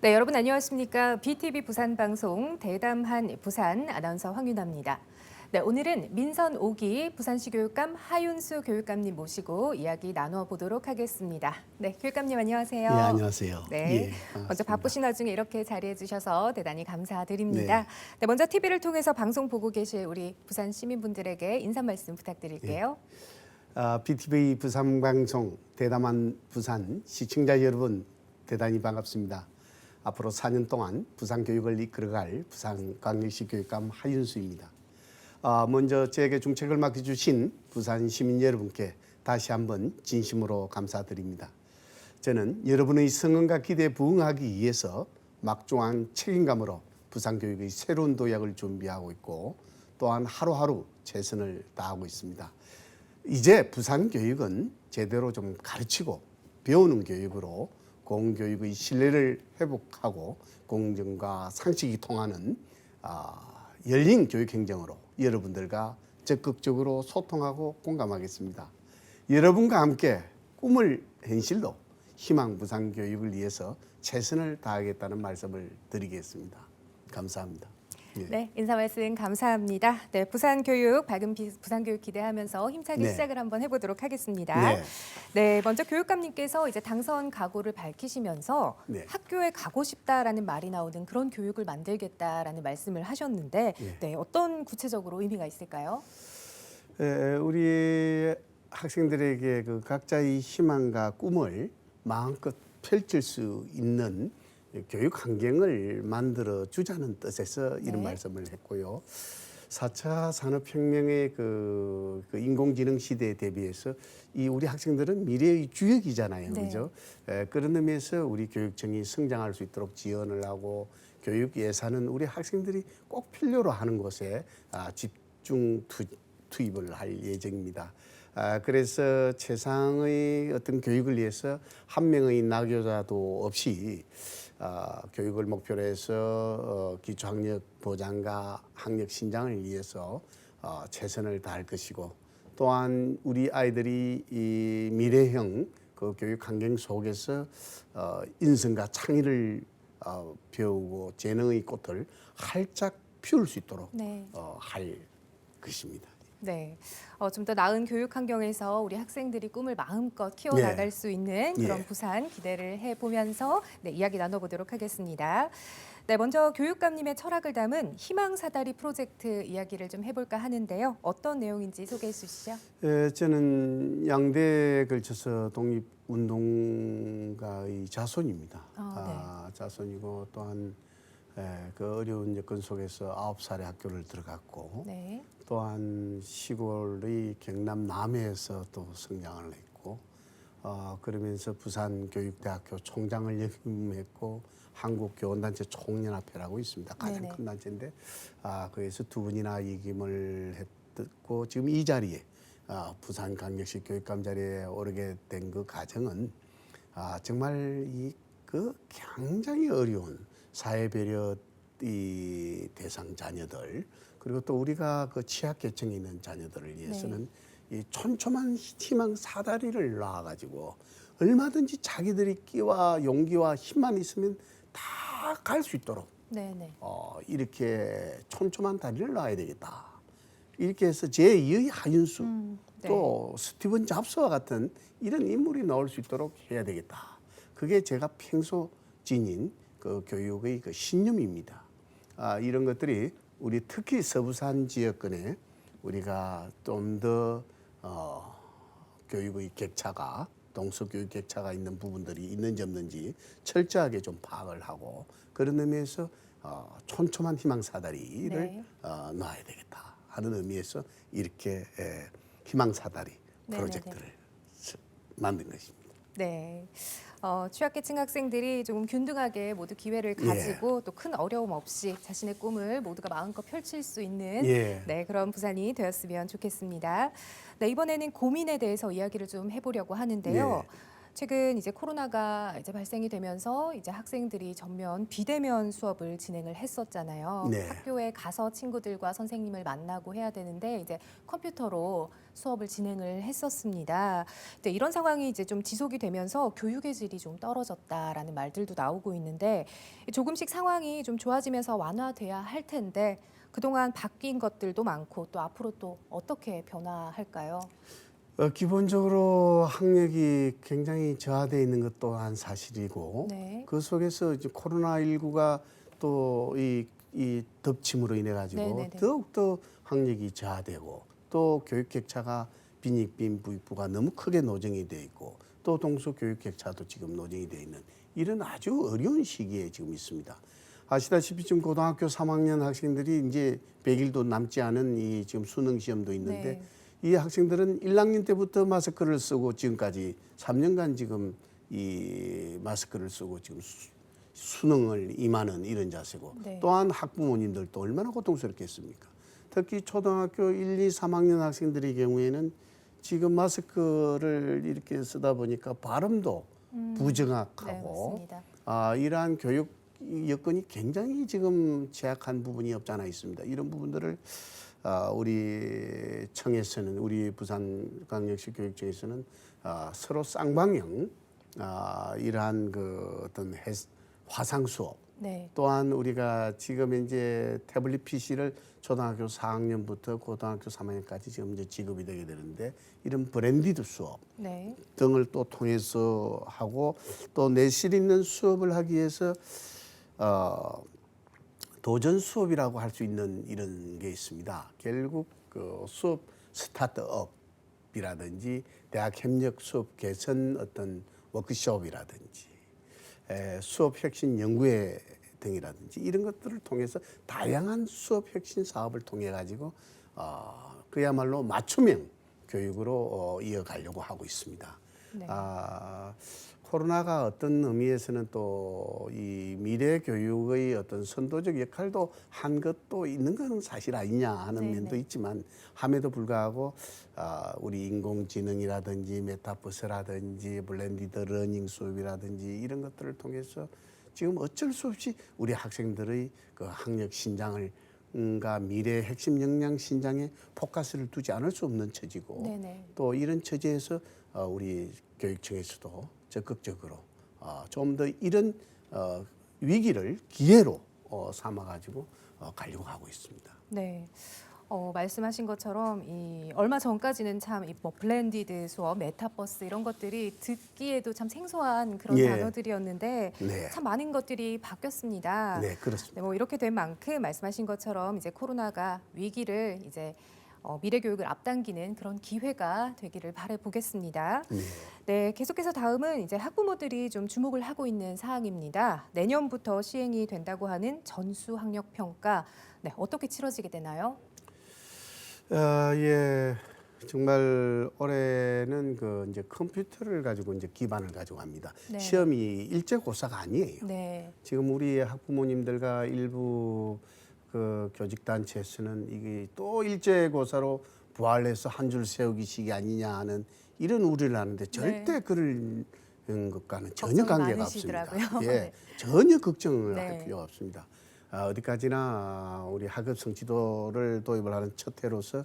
네, 여러분 안녕하십니까? BTV 부산 방송 대담한 부산 아나운서 황윤아입니다. 네, 오늘은 민선 5기 부산시 교육감 하윤수 교육감님 모시고 이야기 나눠보도록 하겠습니다. 네, 교육감님 안녕하세요. 예, 안녕하세요. 네, 예, 먼저 반갑습니다. 바쁘신 와중에 이렇게 자리해 주셔서 대단히 감사드립니다. 네. 네, 먼저 TV를 통해서 방송 보고 계실 우리 부산 시민분들에게 인사 말씀 부탁드릴게요. BTV 부산 방송 대담한 부산 시청자 여러분 대단히 반갑습니다. 앞으로 4년 동안 부산 교육을 이끌어갈 부산광역시 교육감 하윤수입니다. 먼저 제게 중책을 맡겨주신 부산 시민 여러분께 다시 한번 진심으로 감사드립니다. 저는 여러분의 성원과 기대에 부응하기 위해서 막중한 책임감으로 부산 교육의 새로운 도약을 준비하고 있고 또한 하루하루 최선을 다하고 있습니다. 이제 부산 교육은 제대로 좀 가르치고 배우는 교육으로 공교육의 신뢰를 회복하고 공정과 상식이 통하는 열린 교육 행정으로 여러분들과 적극적으로 소통하고 공감하겠습니다. 여러분과 함께 꿈을 현실로 희망 부산 교육을 위해서 최선을 다하겠다는 말씀을 드리겠습니다. 감사합니다. 네, 인사 말씀 감사합니다. 네, 부산 교육, 밝은 부산 교육 기대하면서 힘차게 네. 시작을 한번 해보도록 하겠습니다. 네. 네, 먼저 교육감님께서 이제 당선 각오를 밝히시면서 네. 학교에 가고 싶다라는 말이 나오는 그런 교육을 만들겠다라는 말씀을 하셨는데, 네. 네, 어떤 구체적으로 의미가 있을까요? 우리 학생들에게 그 각자의 희망과 꿈을 마음껏 펼칠 수 있는 교육 환경을 만들어 주자는 뜻에서 이런 네. 말씀을 했고요. 4차 산업혁명의 그 인공지능 시대에 대비해서 이 우리 학생들은 미래의 주역이잖아요. 네. 그죠? 그런 의미에서 우리 교육청이 성장할 수 있도록 지원을 하고 교육 예산은 우리 학생들이 꼭 필요로 하는 곳에 집중 투입을 할 예정입니다. 그래서 최상의 어떤 교육을 위해서 한 명의 낙오자도 없이 교육을 목표로 해서 기초학력 보장과 학력 신장을 위해서 최선을 다할 것이고 또한 우리 아이들이 이 미래형 그 교육 환경 속에서 인성과 창의를 배우고 재능의 꽃을 활짝 피울 수 있도록 네. 할 것입니다. 네, 좀 더 나은 교육 환경에서 우리 학생들이 꿈을 마음껏 키워나갈 네. 수 있는 그런 예. 부산 기대를 해보면서 네, 이야기 나눠보도록 하겠습니다. 네, 먼저 교육감님의 철학을 담은 희망사다리 프로젝트 이야기를 좀 해볼까 하는데요. 어떤 내용인지 소개해 주시죠. 저는 양대에 걸쳐서 독립운동가의 자손입니다. 자손이고 또한 그 어려운 여건 속에서 9살에 학교를 들어갔고 네. 또한 시골의 경남 남해에서 또 성장을 했고 그러면서 부산교육대학교 총장을 역임했고 한국교원단체 총연합회라고 있습니다. 가장 네네. 큰 단체인데 거기서 두 분이나 역임을 했고 지금 이 자리에 부산광역시 교육감 자리에 오르게 된 그 과정은 정말 그 굉장히 어려운 사회배려 이 대상 자녀들 그리고 또 우리가 그 취약계층에 있는 자녀들을 위해서는 이 촘촘한 희망 사다리를 놔가지고 얼마든지 자기들이 끼와 용기와 힘만 있으면 다 갈 수 있도록 네네. 이렇게 촘촘한 다리를 놔야 되겠다. 이렇게 해서 제2의 하윤수 네. 또 스티븐 잡스와 같은 이런 인물이 나올 수 있도록 해야 되겠다. 그게 제가 평소 지닌 그 교육의 그 신념입니다. 이런 것들이 우리 특히 서부산 지역권에 우리가 좀 더 교육의 격차가 동서교육 격차가 있는 부분들이 있는지 없는지 철저하게 좀 파악을 하고 그런 의미에서 촘촘한 희망 사다리를 놔야 되겠다 하는 의미에서 이렇게 희망 사다리 프로젝트를 만든 것입니다. 네. 취약계층 학생들이 조금 균등하게 모두 기회를 가지고 또 큰 어려움 없이 자신의 꿈을 모두가 마음껏 펼칠 수 있는 네, 그런 부산이 되었으면 좋겠습니다. 네, 이번에는 고민에 대해서 이야기를 좀 해보려고 하는데요. 최근 이제 코로나가 이제 발생이 되면서 이제 학생들이 전면 비대면 수업을 진행을 했었잖아요. 네. 학교에 가서 친구들과 선생님을 만나고 해야 되는데 이제 컴퓨터로 수업을 진행을 했었습니다. 근데 이런 상황이 이제 좀 지속이 되면서 교육의 질이 좀 떨어졌다라는 말들도 나오고 있는데 조금씩 상황이 좀 좋아지면서 완화돼야 할 텐데 그동안 바뀐 것들도 많고 또 앞으로 또 어떻게 변화할까요? 기본적으로 학력이 굉장히 저하되어 있는 것 또한 사실이고 네. 그 속에서 이제 코로나19가 또 이 덮침으로 인해 가지고 네네네. 더욱더 학력이 저하되고 또 교육 격차가 빈익빈 부익부가 너무 크게 노정이 돼 있고 또 동서 교육 격차도 지금 노정이 돼 있는 이런 아주 어려운 시기에 지금 있습니다. 아시다시피 지금 고등학교 3학년 학생들이 이제 100일도 남지 않은 이 지금 수능 시험도 있는데 네. 이 학생들은 1학년 때부터 마스크를 쓰고 지금까지 3년간 지금 이 마스크를 쓰고 지금 수능을 임하는 이런 자세고 네. 또한 학부모님들도 얼마나 고통스럽겠습니까? 특히 초등학교 1, 2, 3학년 학생들의 경우에는 지금 마스크를 이렇게 쓰다 보니까 발음도 네, 부정확하고 맞습니다. 이러한 교육 여건이 굉장히 지금 제약한 부분이 없지 않아 있습니다. 이런 부분들을 우리 청에서는 우리 부산광역시 교육청에서는 서로 쌍방향 이러한 그 어떤 화상 수업 네. 또한 우리가 지금 이제 태블릿 PC를 초등학교 4학년부터 고등학교 3학년까지 지금 이제 지급이 되게 되는데 이런 브랜디드 수업 네. 등을 또 통해서 하고 또 내실 있는 수업을 하기 위해서 도전 수업이라고 할 수 있는 이런 게 있습니다. 결국 그 수업 스타트업이라든지 대학 협력 수업 개선 어떤 워크숍이라든지 수업 혁신 연구회 등이라든지 이런 것들을 통해서 다양한 수업 혁신 사업을 통해 가지고 그야말로 맞춤형 교육으로 이어가려고 하고 있습니다. 네. 코로나가 어떤 의미에서는 또 이 미래 교육의 어떤 선도적 역할도 한 것도 있는 것은 사실 아니냐 하는 네네. 면도 있지만 함에도 불구하고 우리 인공지능이라든지 메타버스라든지 블렌디드 러닝 수업이라든지 이런 것들을 통해서 지금 어쩔 수 없이 우리 학생들의 그 학력 신장을 과 미래 핵심 역량 신장에 포커스를 두지 않을 수 없는 처지고 네네. 또 이런 처지에서 우리 교육청에서도 적극적으로 좀 더 이런 위기를 기회로 삼아가지고 가려고 하고 있습니다. 네. 말씀하신 것처럼 이 얼마 전까지는 참 이 뭐 블렌디드 수업, 메타버스 이런 것들이 듣기에도 참 생소한 그런 예. 단어들이었는데 네, 참 많은 것들이 바뀌었습니다. 네 그렇습니다. 네, 뭐 이렇게 된 만큼 말씀하신 것처럼 이제 코로나가 위기를 이제 미래 교육을 앞당기는 그런 기회가 되기를 바래 보겠습니다. 네. 네, 계속해서 다음은 이제 학부모들이 좀 주목을 하고 있는 사항입니다. 내년부터 시행이 된다고 하는 전수 학력 평가. 네, 어떻게 치러지게 되나요? 예, 정말 올해는 그 이제 컴퓨터를 가지고 이제 기반을 가지고 합니다. 네. 시험이 일제고사가 아니에요. 네. 지금 우리 학부모님들과 일부 그 교직단체에서는 이게 또 일제고사로 부활해서 한 줄 세우기식이 아니냐 하는 이런 우려를 하는데 절대 그럴 것과는 전혀 걱정이 관계가 많으시더라고요. 없습니다. 예, 네. 전혀 걱정을 네. 할 필요가 없습니다. 어디까지나 우리 학업 성취도를 도입을 하는 첫 해로서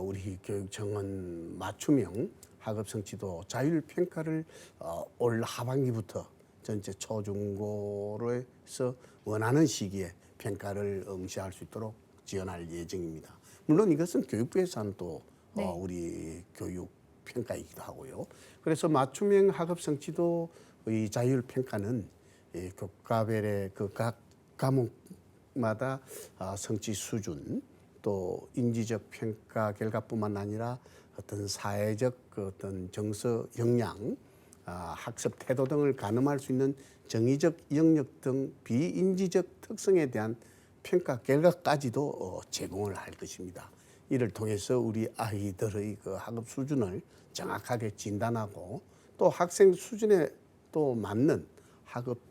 우리 교육청은 맞춤형 학업 성취도 자율 평가를 올 하반기부터 전체 초중고로해서 원하는 시기에 평가를 응시할 수 있도록 지원할 예정입니다. 물론 이것은 교육부에서 하는 또 네. 우리 교육 평가이기도 하고요. 그래서 맞춤형 학업 성취도의 자율 평가는 교과별의 그 각 과목마다 성취 수준 또 인지적 평가 결과뿐만 아니라 어떤 사회적 그 어떤 정서 역량 학습 태도 등을 가늠할 수 있는 정의적 영역 등 비인지적 특성에 대한 평가 결과까지도 제공을 할 것입니다. 이를 통해서 우리 아이들의 그 학업 수준을 정확하게 진단하고 또 학생 수준에 또 맞는 학업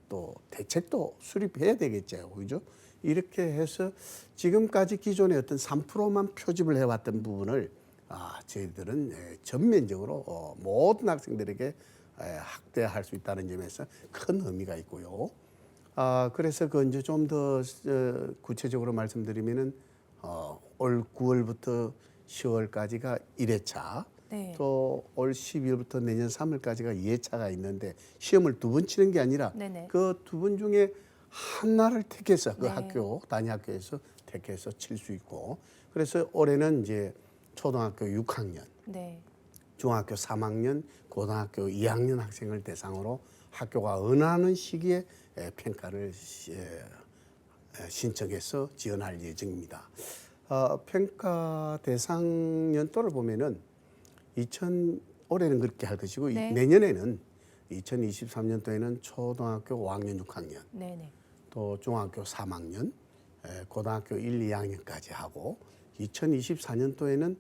또 대책도 수립해야 되겠죠, 그죠? 이렇게 해서 지금까지 기존의 어떤 3%만 표집을 해왔던 부분을 저희들은 전면적으로 모든 학생들에게 학대할 수 있다는 점에서 큰 의미가 있고요. 그래서 그 이제 좀 더 구체적으로 말씀드리면은 올 9월부터 10월까지가 1회차, 네. 또 올 12월부터 내년 3월까지가 2회차가 있는데 시험을 두 번 치는 게 아니라 네네. 그 두 번 중에 하나를 택해서 그 네. 학교 단위 학교에서 택해서 칠 수 있고, 그래서 올해는 이제 초등학교 6학년, 네. 중학교 3학년, 고등학교 2학년 학생을 대상으로 학교가 원하는 시기에 평가를 신청해서 지원할 예정입니다. 평가 대상 연도를 보면은 올해는 그렇게 할 것이고 네. 내년에는 2023년도에는 초등학교 5학년, 6학년, 네네. 또 중학교 3학년, 고등학교 1, 2학년까지 하고 2024년도에는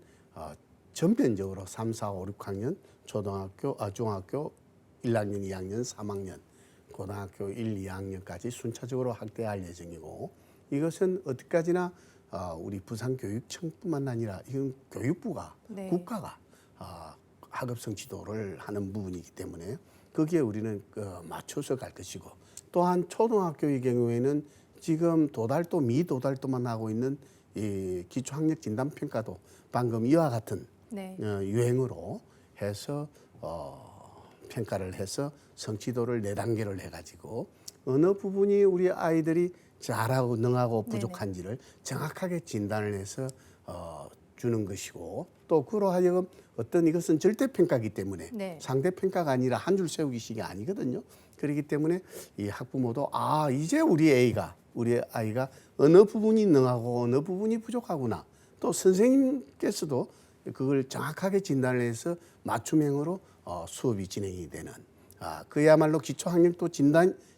전편적으로 3, 4, 5, 6학년, 중학교 1학년, 2학년, 3학년, 고등학교 1, 2학년까지 순차적으로 확대할 예정이고, 이것은 어디까지나 우리 부산교육청뿐만 아니라 이건 교육부가 네. 국가가 학업성 지도를 하는 부분이기 때문에 거기에 우리는 맞춰서 갈 것이고, 또한 초등학교의 경우에는 지금 도달도 미도달도만 하고 있는 이 기초학력 진단평가도 방금 이와 같은 네. 유행으로 해서 평가를 해서 성취도를 4단계를 해가지고 어느 부분이 우리 아이들이 잘하고 능하고 부족한지를 정확하게 진단을 해서 주는 것이고, 또 그로 하여금 어떤 이것은 절대평가이기 때문에 네. 상대평가가 아니라 한 줄 세우기식이 아니거든요. 그렇기 때문에 이 학부모도 이제 우리 아이가 어느 부분이 능하고 어느 부분이 부족하구나. 또 선생님께서도 그걸 정확하게 진단을 해서 맞춤형으로 수업이 진행이 되는, 그야말로 기초학력도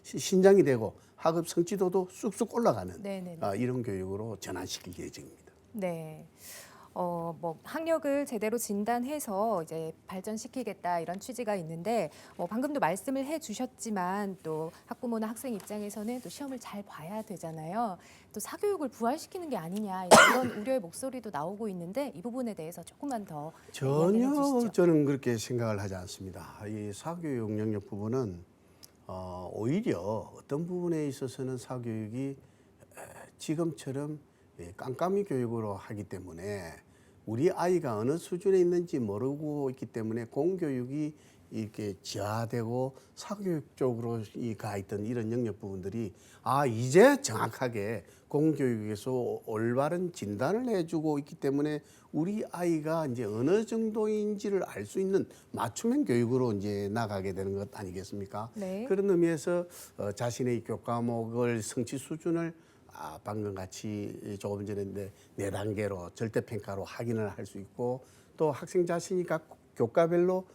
신장이 되고 학업 성취도도 쑥쑥 올라가는 네네네. 이런 교육으로 전환시킬 예정입니다. 네. 뭐 학력을 제대로 진단해서 이제 발전시키겠다 이런 취지가 있는데 방금도 말씀을 해주셨지만 또 학부모나 학생 입장에서는 또 시험을 잘 봐야 되잖아요. 또 사교육을 부활시키는 게 아니냐 이런 우려의 목소리도 나오고 있는데 이 부분에 대해서 조금만 더 이야기해 전혀 주시죠. 저는 그렇게 생각을 하지 않습니다. 이 사교육 영역 부분은 오히려 어떤 부분에 있어서는 사교육이 지금처럼 깜깜이 교육으로 하기 때문에 우리 아이가 어느 수준에 있는지 모르고 있기 때문에 공교육이 이렇게 지하되고 사교육 쪽으로 가 있던 이런 영역 부분들이 이제 정확하게 공교육에서 올바른 진단을 해주고 있기 때문에 우리 아이가 이제 어느 정도인지를 알 수 있는 맞춤형 교육으로 이제 나가게 되는 것 아니겠습니까? 네. 그런 의미에서 자신의 교과목을 성취 수준을 방금 같이 조금 전에 4단계로 절대평가로 확인을 할 수 있고, 또 학생 자신이 각 교과별로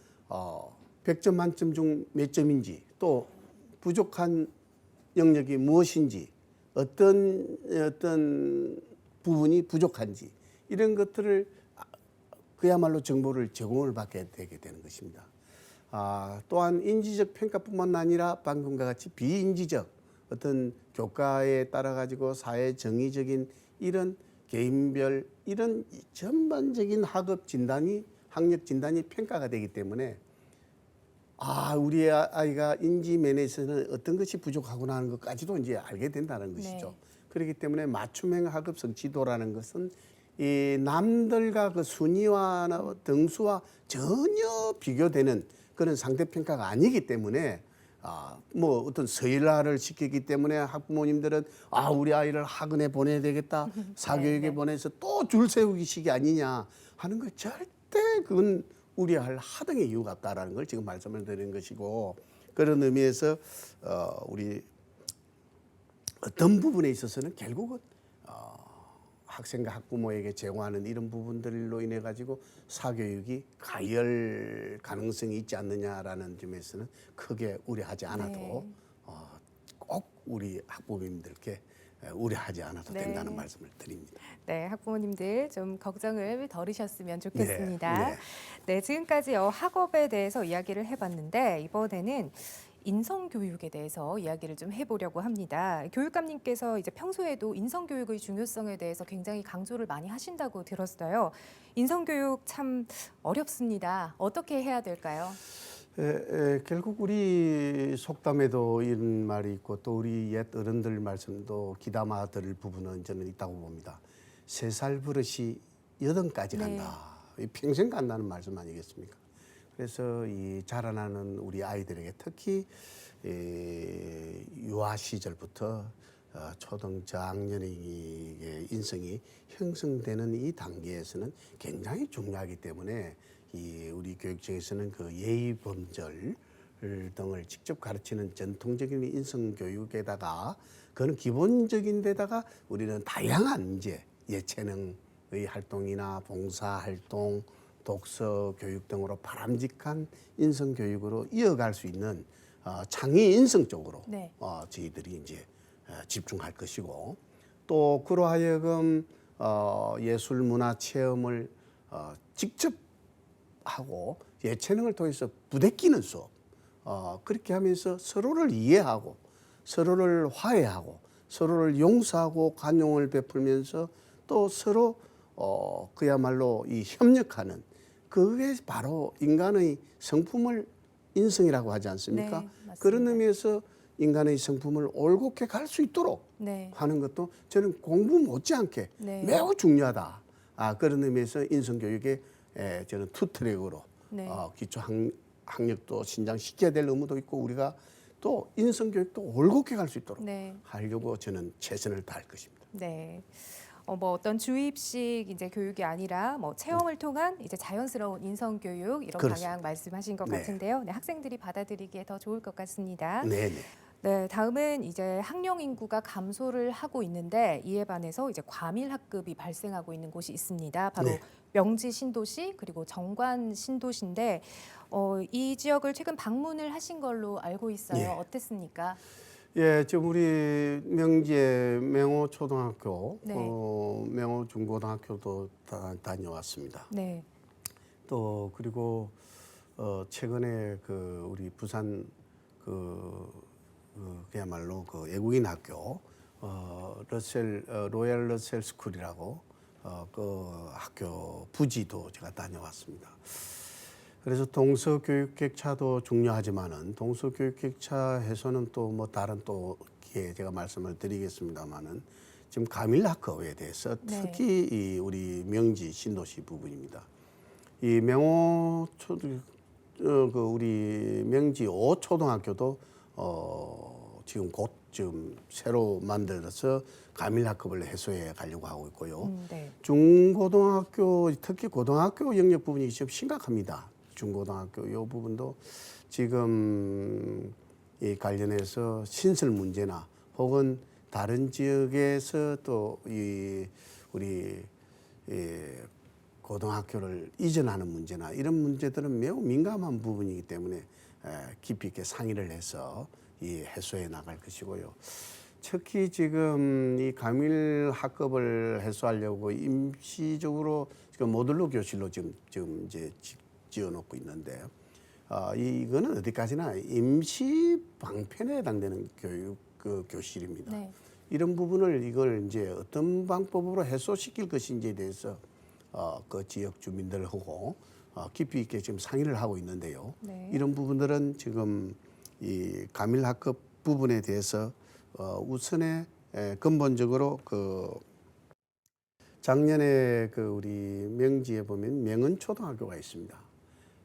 100점 만점 중 몇 점인지, 또 부족한 영역이 무엇인지, 어떤 부분이 부족한지 이런 것들을 그야말로 정보를 제공을 받게 되게 되는 것입니다. 또한 인지적 평가뿐만 아니라 방금과 같이 비인지적 어떤 교과에 따라 가지고 사회 정의적인 이런 개인별 이런 전반적인 학업 진단이 학력 진단이 평가가 되기 때문에 우리 아이가 인지 면에서는 어떤 것이 부족하구나 하는 것까지도 이제 알게 된다는 것이죠. 네. 그렇기 때문에 맞춤형 학업성 지도라는 것은 이 남들과 그 순위와 등수와 전혀 비교되는 그런 상대평가가 아니기 때문에 뭐 어떤 서열화를 시키기 때문에 학부모님들은 우리 아이를 학원에 보내야 되겠다, 사교육에 네. 보내서 또 줄 세우기식이 아니냐 하는 거 절대 그건 우려할 하등의 이유가 없다라는 걸 지금 말씀을 드리는 것이고, 그런 의미에서 우리 어떤 부분에 있어서는 결국은 학생과 학부모에게 제공하는 이런 부분들로 인해 가지고 사교육이 가열 가능성이 있지 않느냐라는 점에서는 크게 우려하지 않아도 네. 꼭 우리 학부모님들께 우려하지 않아도 네. 된다는 말씀을 드립니다. 네, 학부모님들 좀 걱정을 덜으셨으면 좋겠습니다. 네. 네, 지금까지 학업에 대해서 이야기를 해봤는데 이번에는 인성 교육에 대해서 이야기를 좀 해보려고 합니다. 교육감님께서 이제 평소에도 인성 교육의 중요성에 대해서 굉장히 강조를 많이 하신다고 들었어요. 인성 교육 참 어렵습니다. 어떻게 해야 될까요? 결국 우리 속담에도 이런 말이 있고 또 우리 옛 어른들 말씀도 귀담아 들을 부분은 저는 있다고 봅니다. 3살 버릇이 8까지 간다. 이 평생 간다는 말씀 아니겠습니까? 그래서 이 자라나는 우리 아이들에게 특히 유아 시절부터 초등 저학년의 인성이 형성되는 이 단계에서는 굉장히 중요하기 때문에 이 우리 교육청에서는 그 예의 범절 등을 직접 가르치는 전통적인 인성 교육에다가 그는 기본적인 데다가 우리는 다양한 이제 예체능의 활동이나 봉사 활동, 독서 교육 등으로 바람직한 인성 교육으로 이어갈 수 있는 창의 인성 쪽으로 네. 저희들이 이제 집중할 것이고 또 그러하여금 예술 문화 체험을 직접 하고 예체능을 통해서 부대끼는 수업 그렇게 하면서 서로를 이해하고 서로를 화해하고 서로를 용서하고 관용을 베풀면서 또 서로 그야말로 이 협력하는 그게 바로 인간의 성품을 인성이라고 하지 않습니까? 네, 맞습니다. 그런 의미에서 인간의 성품을 올곧게 갈 수 있도록 네. 하는 것도 저는 공부 못지않게 네. 매우 중요하다. 그런 의미에서 인성교육에 저는 투트랙으로 네. 기초 학력도 신장시켜야 될 의무도 있고 우리가 또 인성교육도 올곧게 갈 수 있도록 네. 하려고 저는 최선을 다할 것입니다. 네. 뭐 어떤 주입식 이제 교육이 아니라 뭐 체험을 통한 이제 자연스러운 인성 교육 이런 그렇습니다. 방향 말씀하신 것 네. 같은데요. 네, 학생들이 받아들이기에 더 좋을 것 같습니다. 네네. 네, 다음은 이제 학령 인구가 감소를 하고 있는데 이에 반해서 이제 과밀 학급이 발생하고 있는 곳이 있습니다. 바로 네. 명지 신도시 그리고 정관 신도시인데 이 지역을 최근 방문을 하신 걸로 알고 있어요. 예. 어땠습니까? 예, 지금 우리 명지의 명호 초등학교, 네. 명호 중고등학교도 다녀왔습니다. 네. 또 그리고 최근에 그 우리 부산 그야말로 그 외국인 학교 로얄 러셀 스쿨이라고 그 학교 부지도 제가 다녀왔습니다. 그래서 동서교육격차도 중요하지만은 동서교육격차 해소는 또 뭐 다른 또 기회에 제가 말씀을 드리겠습니다만은 지금 가밀학급에 대해서 네. 특히 이 우리 명지 신도시 부분입니다. 이 명호 그 우리 명지 5초등학교도 지금 곧 지금 새로 만들어서 가밀학급을 해소해 가려고 하고 있고요. 네. 중고등학교 특히 고등학교 영역 부분이 지금 심각합니다. 중고등학교 이 부분도 지금 이 관련해서 신설 문제나 혹은 다른 지역에서 또 이 우리 고등학교를 이전하는 문제나 이런 문제들은 매우 민감한 부분이기 때문에 깊이 있게 상의를 해서 이 해소해 나갈 것이고요. 특히 지금 이 가밀 학급을 해소하려고 임시적으로 지금 모듈러 교실로 지금 이제 지어놓고 있는데 이거는 어디까지나 임시 방편에 해당되는 교실입니다. 네. 이런 부분을 이걸 이제 어떤 방법으로 해소시킬 것인지에 대해서 그 지역 주민들하고 깊이 있게 지금 상의를 하고 있는데요. 네. 이런 부분들은 지금 이 가밀 학급 부분에 대해서 우선에 근본적으로 그 작년에 그 우리 명지에 보면 명은초등학교가 있습니다.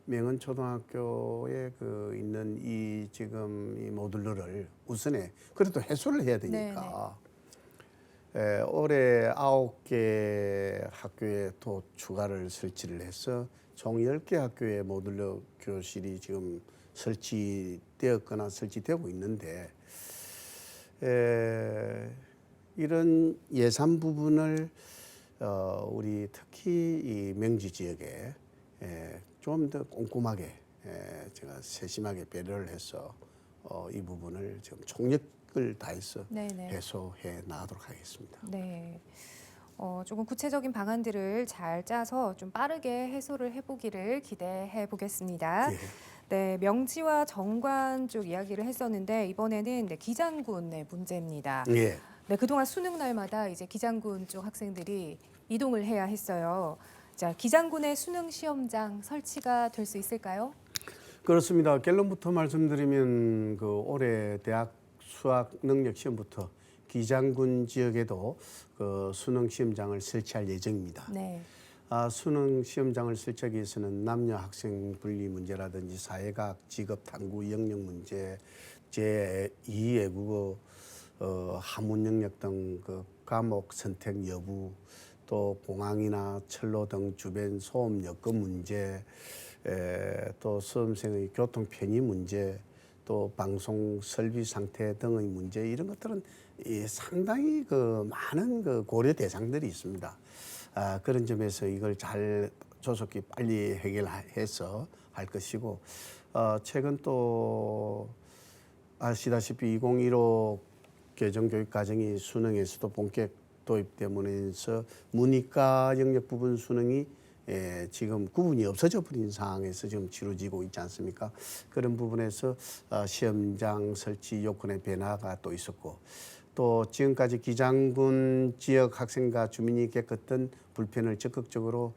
명은초등학교에 그 있는 이 지금 이 모듈러를 우선에 그래도 해소를 해야 되니까 올해 9개 학교에 또 추가를 설치를 해서 총 10개 학교에 모듈러 교실이 지금 설치되었거나 설치되고 있는데 이런 예산 부분을 우리 특히 이 명지 지역에 좀 더 꼼꼼하게 제가 세심하게 배려를 해서 이 부분을 지금 총력을 다해서 네네. 해소해 나가도록 하겠습니다. 네. 조금 구체적인 방안들을 잘 짜서 좀 빠르게 해소를 해보기를 기대해 보겠습니다. 예. 네, 명지와 정관 쪽 이야기를 했었는데 이번에는 네, 기장군의 문제입니다. 예. 네, 그동안 수능 날마다 이제 기장군 쪽 학생들이 이동을 해야 했어요. 자, 기장군의 수능 시험장 설치가 될 수 있을까요? 그렇습니다. 결론부터 말씀드리면 그 올해 대학 수학 능력 시험부터 기장군 지역에도 그 수능 시험장을 설치할 예정입니다. 네. 수능 시험장을 설치하기 위해서는 남녀 학생 분리 문제라든지 사회과학, 직업 탐구 영역 문제, 제2 외국어, 한문 영역 등 그 과목 선택 여부, 또 공항이나 철로 등 주변 소음 여건 문제, 또 수험생의 교통 편의 문제, 또 방송 설비 상태 등의 문제 이런 것들은 상당히 그 많은 그 고려 대상들이 있습니다. 그런 점에서 이걸 잘 조속히 빨리 해결해서 할 것이고 최근 또 아시다시피 2015 개정교육 과정이 수능에서도 본격 도입 때문에서 문이과 영역 부분 수능이 지금 구분이 없어져 버린 상황에서 지금 치러지고 있지 않습니까? 그런 부분에서 시험장 설치 요건의 변화가 또 있었고 또 지금까지 기장군 지역 학생과 주민이 겪었던 불편을 적극적으로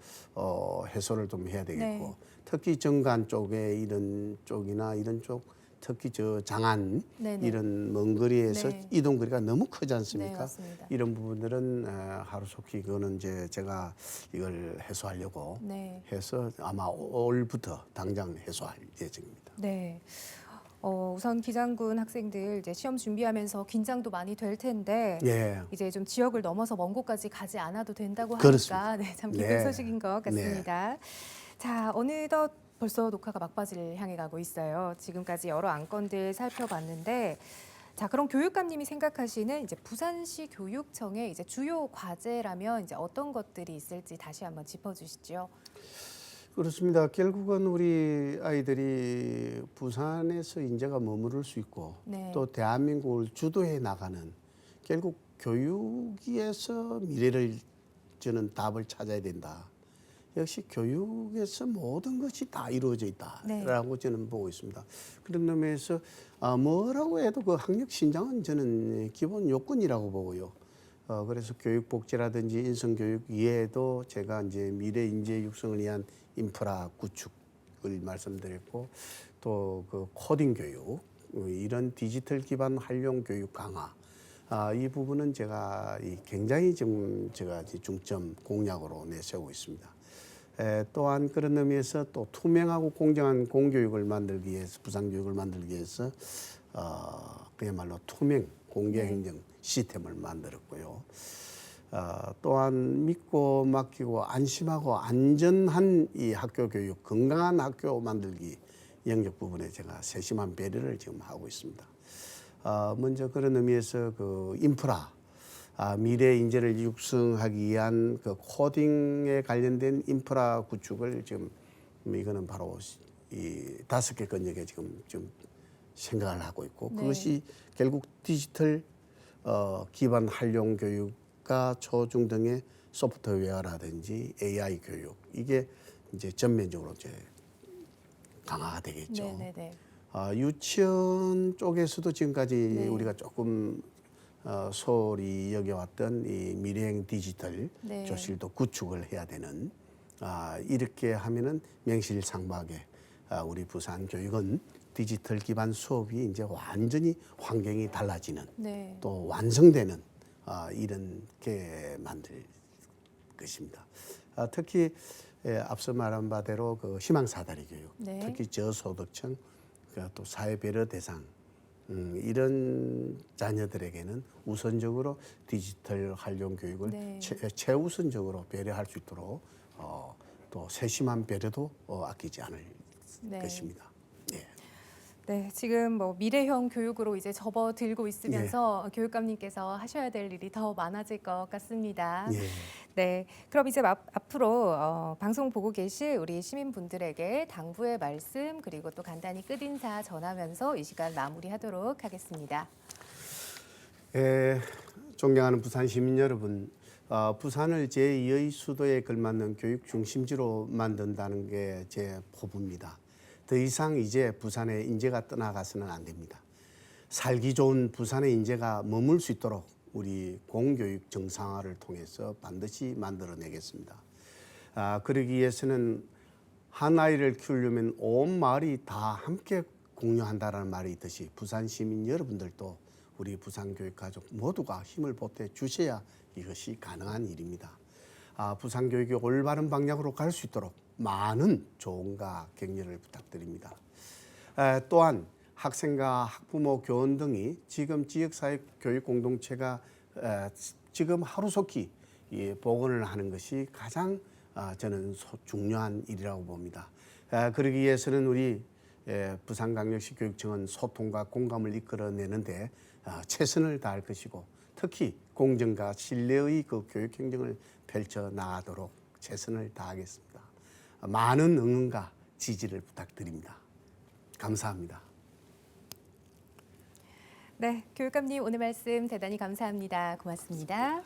해소를 좀 해야 되겠고 네. 특히 정관 쪽에 이런 쪽이나 이런 쪽 특히 저 장안 네네. 이런 먼 거리에서 네. 이동 거리가 너무 크지 네, 않습니까? 맞습니다. 이런 부분들은 하루속히 그거는 이제 제가 이걸 해소하려고 네. 해서 아마 올부터 당장 해소할 예정입니다. 네. 우선 기장군 학생들 이제 시험 준비하면서 긴장도 많이 될 텐데 예. 이제 좀 지역을 넘어서 먼 곳까지 가지 않아도 된다고 그렇습니다. 하니까 네, 참 기쁜 네. 소식인 것 같습니다. 자, 어느덧 벌써 녹화가 막바지를 향해 가고 있어요. 지금까지 여러 안건들 살펴봤는데 자, 그럼 교육감님이 생각하시는 이제 부산시 교육청의 이제 주요 과제라면 이제 어떤 것들이 있을지 다시 한번 짚어주시죠. 그렇습니다. 결국은 우리 아이들이 부산에서 인재가 머무를 수 있고 네. 또 대한민국을 주도해 나가는 결국 교육에서 미래를 저는 답을 찾아야 된다. 역시 교육에서 모든 것이 다 이루어져 있다라고 네. 저는 보고 있습니다. 그런 의미에서 뭐라고 해도 그 학력 신장은 저는 기본 요건이라고 보고요. 그래서 교육 복지라든지 인성 교육 이외에도 제가 이제 미래 인재 육성을 위한 인프라 구축을 말씀드렸고 또 그 코딩 교육 이런 디지털 기반 활용 교육 강화 이 부분은 제가 굉장히 지금 제가 중점 공약으로 내세우고 있습니다. 또한 그런 의미에서 또 투명하고 공정한 공교육을 만들기 위해서 부산교육을 만들기 위해서 그야말로 투명 공개행정 시스템을 만들었고요. 또한 믿고 맡기고 안심하고 안전한 이 학교 교육, 건강한 학교 만들기 영역 부분에 제가 세심한 배려를 지금 하고 있습니다. 먼저 그런 의미에서 그 인프라, 미래 인재를 육성하기 위한 그 코딩에 관련된 인프라 구축을 지금 이거는 바로 이 5개 건역에 지금 좀 생각을 하고 있고 네. 그것이 결국 디지털 기반 활용 교육과 초중 등의 소프트웨어라든지 AI 교육 이게 이제 전면적으로 이제 강화가 되겠죠. 네네네. 유치원 쪽에서도 지금까지 네. 우리가 조금 소홀히 여겨왔던 이 미래형 디지털 네. 교실도 구축을 해야 되는 이렇게 하면은 명실상부하게 우리 부산 교육은 디지털 기반 수업이 이제 완전히 환경이 달라지는 네. 또 완성되는 이런 게 만들 것입니다. 특히 앞서 말한 바대로 그 희망사다리 교육, 네. 특히 저소득층, 또 사회배려 대상 이런 자녀들에게는 우선적으로 디지털 활용 교육을 네. 최우선적으로 배려할 수 있도록 또 세심한 배려도 아끼지 않을 네. 것입니다. 예. 네, 지금 뭐 미래형 교육으로 이제 접어들고 있으면서 교육감님께서 하셔야 될 일이 더 많아질 것 같습니다. 예. 네, 그럼 이제 앞으로 방송 보고 계실 우리 시민분들에게 당부의 말씀 그리고 또 간단히 끝인사 전하면서 이 시간 마무리하도록 하겠습니다. 존경하는 부산 시민 여러분, 부산을 제2의 수도에 걸맞는 교육 중심지로 만든다는 게 제 포부입니다. 더 이상 이제 부산의 인재가 떠나가서는 안 됩니다. 살기 좋은 부산의 인재가 머물 수 있도록 우리 공교육 정상화를 통해서 반드시 만들어내겠습니다. 그러기 위해서는 한 아이를 키우려면 온 마을이 다 함께 공유한다라는 말이 있듯이 부산 시민 여러분들도 우리 부산 교육 가족 모두가 힘을 보태 주셔야 이것이 가능한 일입니다. 부산 교육이 올바른 방향으로 갈 수 있도록 많은 조언과 격려를 부탁드립니다. 또한 학생과 학부모, 교원 등이 지금 지역사회 교육 공동체가 지금 하루속히 복원을 하는 것이 가장 저는 중요한 일이라고 봅니다. 그러기 위해서는 우리 부산광역시 교육청은 소통과 공감을 이끌어내는데 최선을 다할 것이고 특히 공정과 신뢰의 그 교육 행정을 펼쳐 나가도록 최선을 다하겠습니다. 많은 응원과 지지를 부탁드립니다. 감사합니다. 네, 교육감님 오늘 말씀 대단히 감사합니다. 고맙습니다.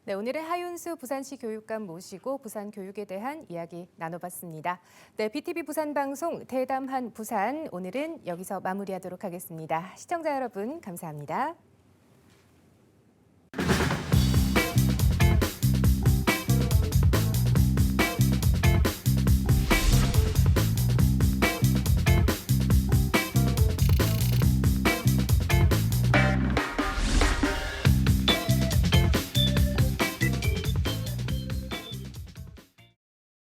네, 오늘의 하윤수 부산시 교육감 모시고 부산 교육에 대한 이야기 나눠봤습니다. 네, BTV 부산 방송 대담한 부산 오늘은 여기서 마무리하도록 하겠습니다. 시청자 여러분 감사합니다.